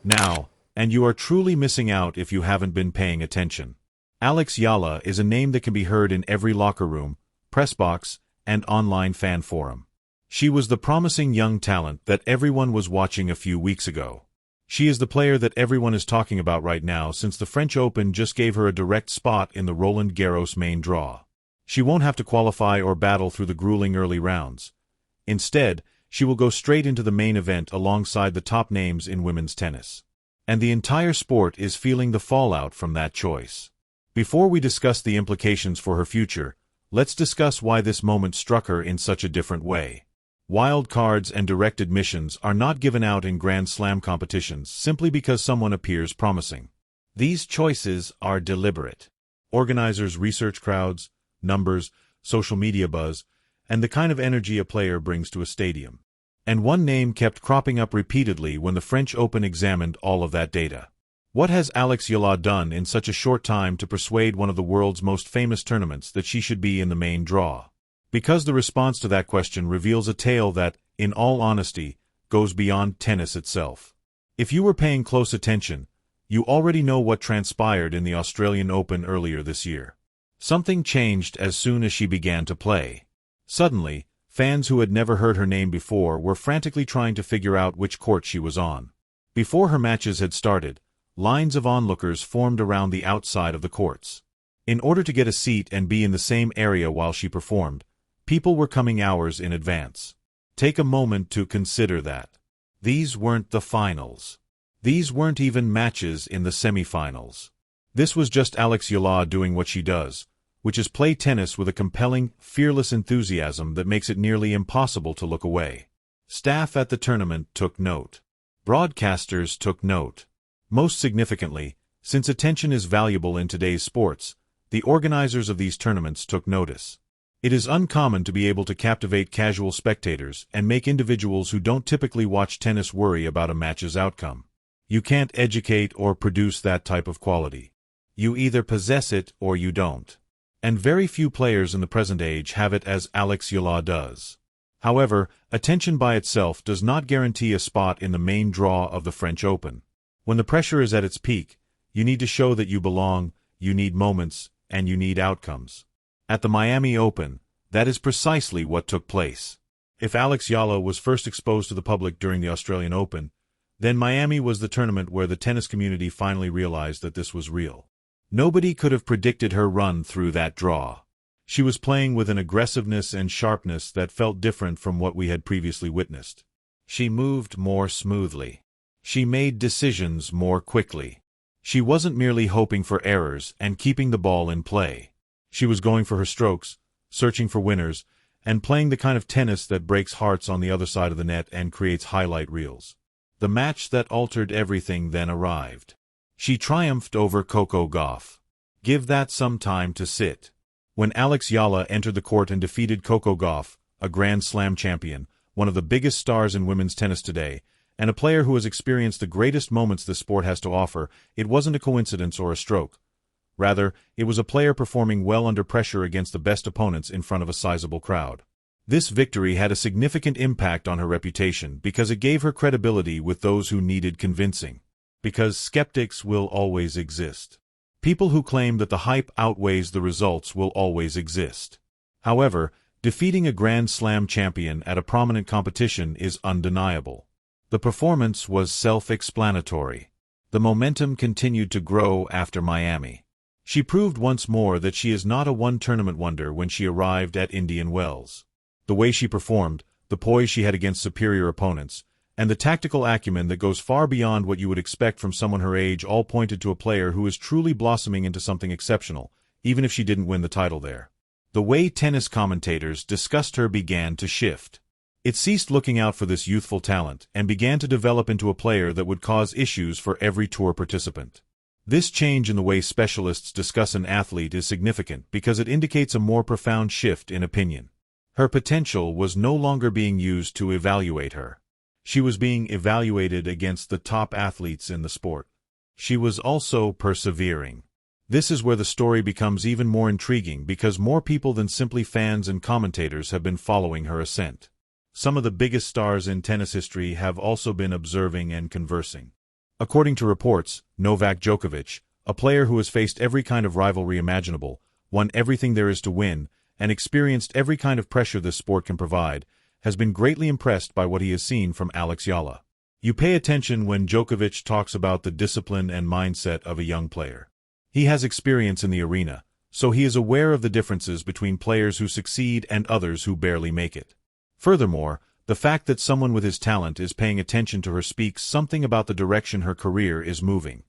Now, and you are truly missing out if you haven't been paying attention. Alex Eala is a name that can be heard in every locker room, press box, and online fan forum. She was the promising young talent that everyone was watching a few weeks ago. She is the player that everyone is talking about right now since the French Open just gave her a direct spot in the Roland Garros main draw. She won't have to qualify or battle through the grueling early rounds. Instead, she will go straight into the main event alongside the top names in women's tennis. And the entire sport is feeling the fallout from that choice. Before we discuss the implications for her future, let's discuss why this moment struck her in such a different way. Wild cards and direct admissions are not given out in Grand Slam competitions simply because someone appears promising. These choices are deliberate. Organizers research crowds, numbers, social media buzz, and the kind of energy a player brings to a stadium. And one name kept cropping up repeatedly when the French Open examined all of that data. What has Alex Eala done in such a short time to persuade one of the world's most famous tournaments that she should be in the main draw? Because the response to that question reveals a tale that, in all honesty, goes beyond tennis itself. If you were paying close attention, you already know what transpired in the Australian Open earlier this year. Something changed as soon as she began to play. Suddenly, fans who had never heard her name before were frantically trying to figure out which court she was on. Before her matches had started, lines of onlookers formed around the outside of the courts. In order to get a seat and be in the same area while she performed, people were coming hours in advance. Take a moment to consider that. These weren't the finals. These weren't even matches in the semifinals. This was just Alex Eala doing what she does, which is play tennis with a compelling, fearless enthusiasm that makes it nearly impossible to look away. Staff at the tournament took note. Broadcasters took note. Most significantly, since attention is valuable in today's sports, the organizers of these tournaments took notice. It is uncommon to be able to captivate casual spectators and make individuals who don't typically watch tennis worry about a match's outcome. You can't educate or produce that type of quality. You either possess it or you don't. And very few players in the present age have it as Alex Eala does. However, attention by itself does not guarantee a spot in the main draw of the French Open. When the pressure is at its peak, you need to show that you belong, you need moments, and you need outcomes. At the Miami Open, that is precisely what took place. If Alex Eala was first exposed to the public during the Australian Open, then Miami was the tournament where the tennis community finally realized that this was real. Nobody could have predicted her run through that draw. She was playing with an aggressiveness and sharpness that felt different from what we had previously witnessed. She moved more smoothly. She made decisions more quickly. She wasn't merely hoping for errors and keeping the ball in play. She was going for her strokes, searching for winners, and playing the kind of tennis that breaks hearts on the other side of the net and creates highlight reels. The match that altered everything then arrived. She triumphed over Coco Gauff. Give that some time to sit. When Alex Eala entered the court and defeated Coco Gauff, a Grand Slam champion, one of the biggest stars in women's tennis today, and a player who has experienced the greatest moments this sport has to offer, it wasn't a coincidence or a stroke. Rather, it was a player performing well under pressure against the best opponents in front of a sizable crowd. This victory had a significant impact on her reputation because it gave her credibility with those who needed convincing. Because skeptics will always exist. People who claim that the hype outweighs the results will always exist. However, defeating a Grand Slam champion at a prominent competition is undeniable. The performance was self-explanatory. The momentum continued to grow after Miami. She proved once more that she is not a one-tournament wonder when she arrived at Indian Wells. The way she performed, the poise she had against superior opponents, and the tactical acumen that goes far beyond what you would expect from someone her age all pointed to a player who is truly blossoming into something exceptional, even if she didn't win the title there. The way tennis commentators discussed her began to shift. It ceased looking out for this youthful talent and began to develop into a player that would cause issues for every tour participant. This change in the way specialists discuss an athlete is significant because it indicates a more profound shift in opinion. Her potential was no longer being used to evaluate her. She was being evaluated against the top athletes in the sport. She was also persevering. This is where the story becomes even more intriguing because more people than simply fans and commentators have been following her ascent. Some of the biggest stars in tennis history have also been observing and conversing. According to reports, Novak Djokovic, a player who has faced every kind of rivalry imaginable, won everything there is to win, and experienced every kind of pressure this sport can provide, has been greatly impressed by what he has seen from Alex Eala. You pay attention when Djokovic talks about the discipline and mindset of a young player. He has experience in the arena, so he is aware of the differences between players who succeed and others who barely make it. Furthermore, the fact that someone with his talent is paying attention to her speaks something about the direction her career is moving.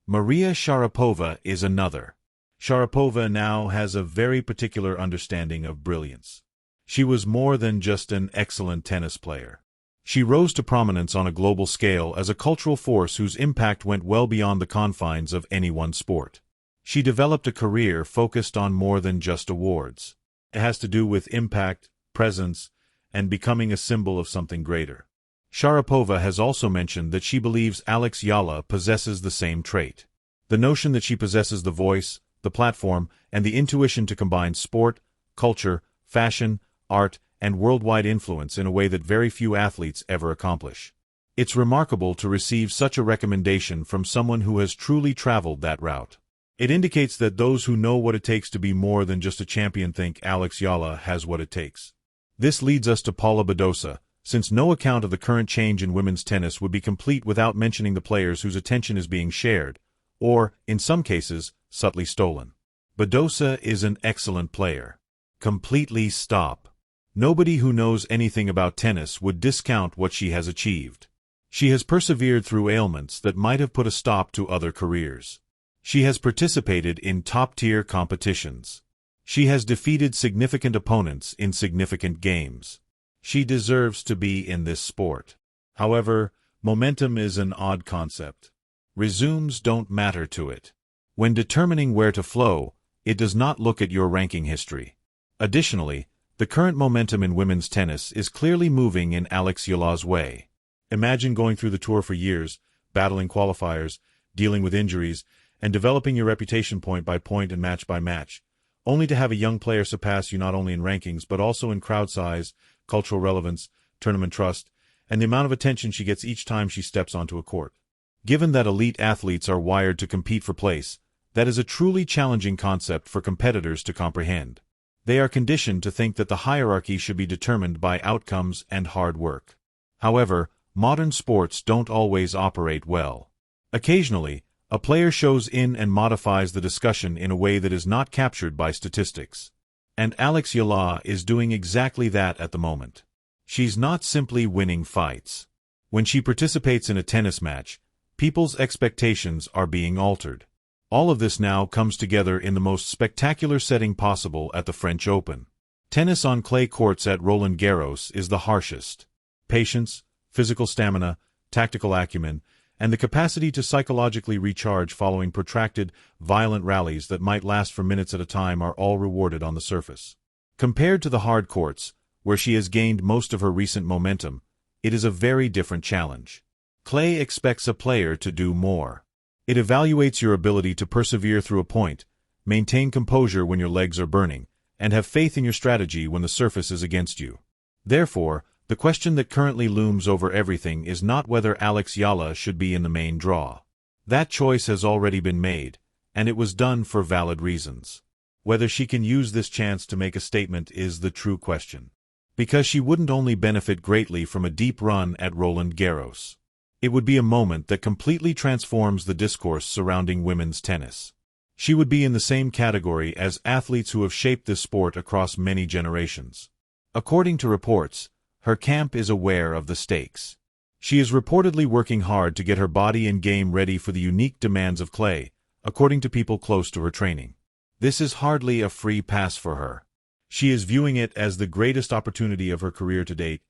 Maria Sharapova is another. Sharapova now has a very particular understanding of brilliance. She was more than just an excellent tennis player. She rose to prominence on a global scale as a cultural force whose impact went well beyond the confines of any one sport. She developed a career focused on more than just awards. It has to do with impact, presence, and becoming a symbol of something greater. Sharapova has also mentioned that she believes Alex Eala possesses the same trait. The notion that she possesses the voice, the platform, and the intuition to combine sport, culture, fashion, art, and worldwide influence in a way that very few athletes ever accomplish. It's remarkable to receive such a recommendation from someone who has truly traveled that route. It indicates that those who know what it takes to be more than just a champion think Alex Eala has what it takes. This leads us to Paula Badosa, since no account of the current change in women's tennis would be complete without mentioning the players whose attention is being shared, or, in some cases, subtly stolen. Badosa is an excellent player. Completely stop. Nobody who knows anything about tennis would discount what she has achieved. She has persevered through ailments that might have put a stop to other careers. She has participated in top-tier competitions. She has defeated significant opponents in significant games. She deserves to be in this sport. However, momentum is an odd concept. Resumes don't matter to it. When determining where to flow, it does not look at your ranking history. Additionally, the current momentum in women's tennis is clearly moving in Alex Eala's way. Imagine going through the tour for years, battling qualifiers, dealing with injuries, and developing your reputation point by point and match by match, only to have a young player surpass you not only in rankings but also in crowd size, cultural relevance, tournament trust, and the amount of attention she gets each time she steps onto a court. Given that elite athletes are wired to compete for place, that is a truly challenging concept for competitors to comprehend. They are conditioned to think that the hierarchy should be determined by outcomes and hard work. However, modern sports don't always operate well. Occasionally, a player shows in and modifies the discussion in a way that is not captured by statistics. And Alex Eala is doing exactly that at the moment. She's not simply winning fights. When she participates in a tennis match, people's expectations are being altered. All of this now comes together in the most spectacular setting possible at the French Open. Tennis on clay courts at Roland Garros is the harshest. Patience, physical stamina, tactical acumen, and the capacity to psychologically recharge following protracted, violent rallies that might last for minutes at a time are all rewarded on the surface. Compared to the hard courts, where she has gained most of her recent momentum, it is a very different challenge. Clay expects a player to do more. It evaluates your ability to persevere through a point, maintain composure when your legs are burning, and have faith in your strategy when the surface is against you. Therefore, the question that currently looms over everything is not whether Alex Eala should be in the main draw. That choice has already been made, and it was done for valid reasons. Whether she can use this chance to make a statement is the true question. Because she wouldn't only benefit greatly from a deep run at Roland Garros. It would be a moment that completely transforms the discourse surrounding women's tennis. She would be in the same category as athletes who have shaped this sport across many generations. According to reports, her camp is aware of the stakes. She is reportedly working hard to get her body and game ready for the unique demands of clay, according to people close to her training. This is hardly a free pass for her. She is viewing it as the greatest opportunity of her career to date,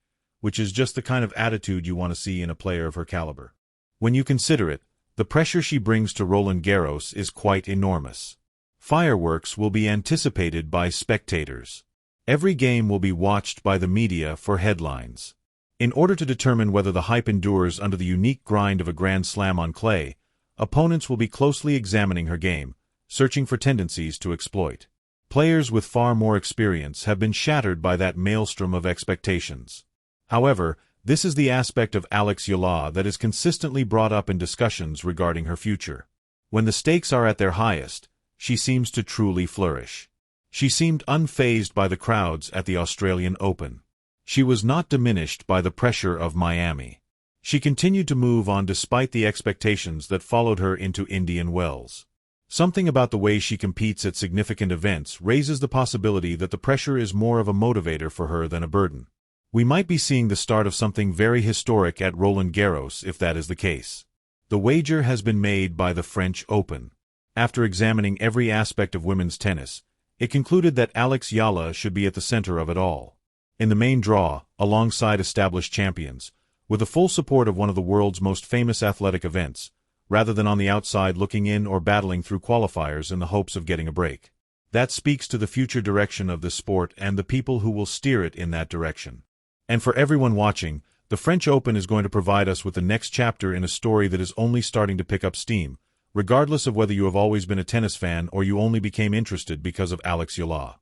which is just the kind of attitude you want to see in a player of her caliber. When you consider it, the pressure she brings to Roland Garros is quite enormous. Fireworks will be anticipated by spectators. Every game will be watched by the media for headlines. In order to determine whether the hype endures under the unique grind of a Grand Slam on clay, opponents will be closely examining her game, searching for tendencies to exploit. Players with far more experience have been shattered by that maelstrom of expectations. However, This is the aspect of Alex Eala that is consistently brought up in discussions regarding her future. When the stakes are at their highest, she seems to truly flourish. She seemed unfazed by the crowds at the Australian Open. She was not diminished by the pressure of Miami. She continued to move on despite the expectations that followed her into Indian Wells. Something about the way she competes at significant events raises the possibility that the pressure is more of a motivator for her than a burden. We might be seeing the start of something very historic at Roland Garros if that is the case. The wager has been made by the French Open. After examining every aspect of women's tennis, it concluded that Alex Eala should be at the center of it all. In the main draw, alongside established champions, with the full support of one of the world's most famous athletic events, rather than on the outside looking in or battling through qualifiers in the hopes of getting a break. That speaks to the future direction of this sport and the people who will steer it in that direction. And for everyone watching, the French Open is going to provide us with the next chapter in a story that is only starting to pick up steam, regardless of whether you have always been a tennis fan or you only became interested because of Alex Eala.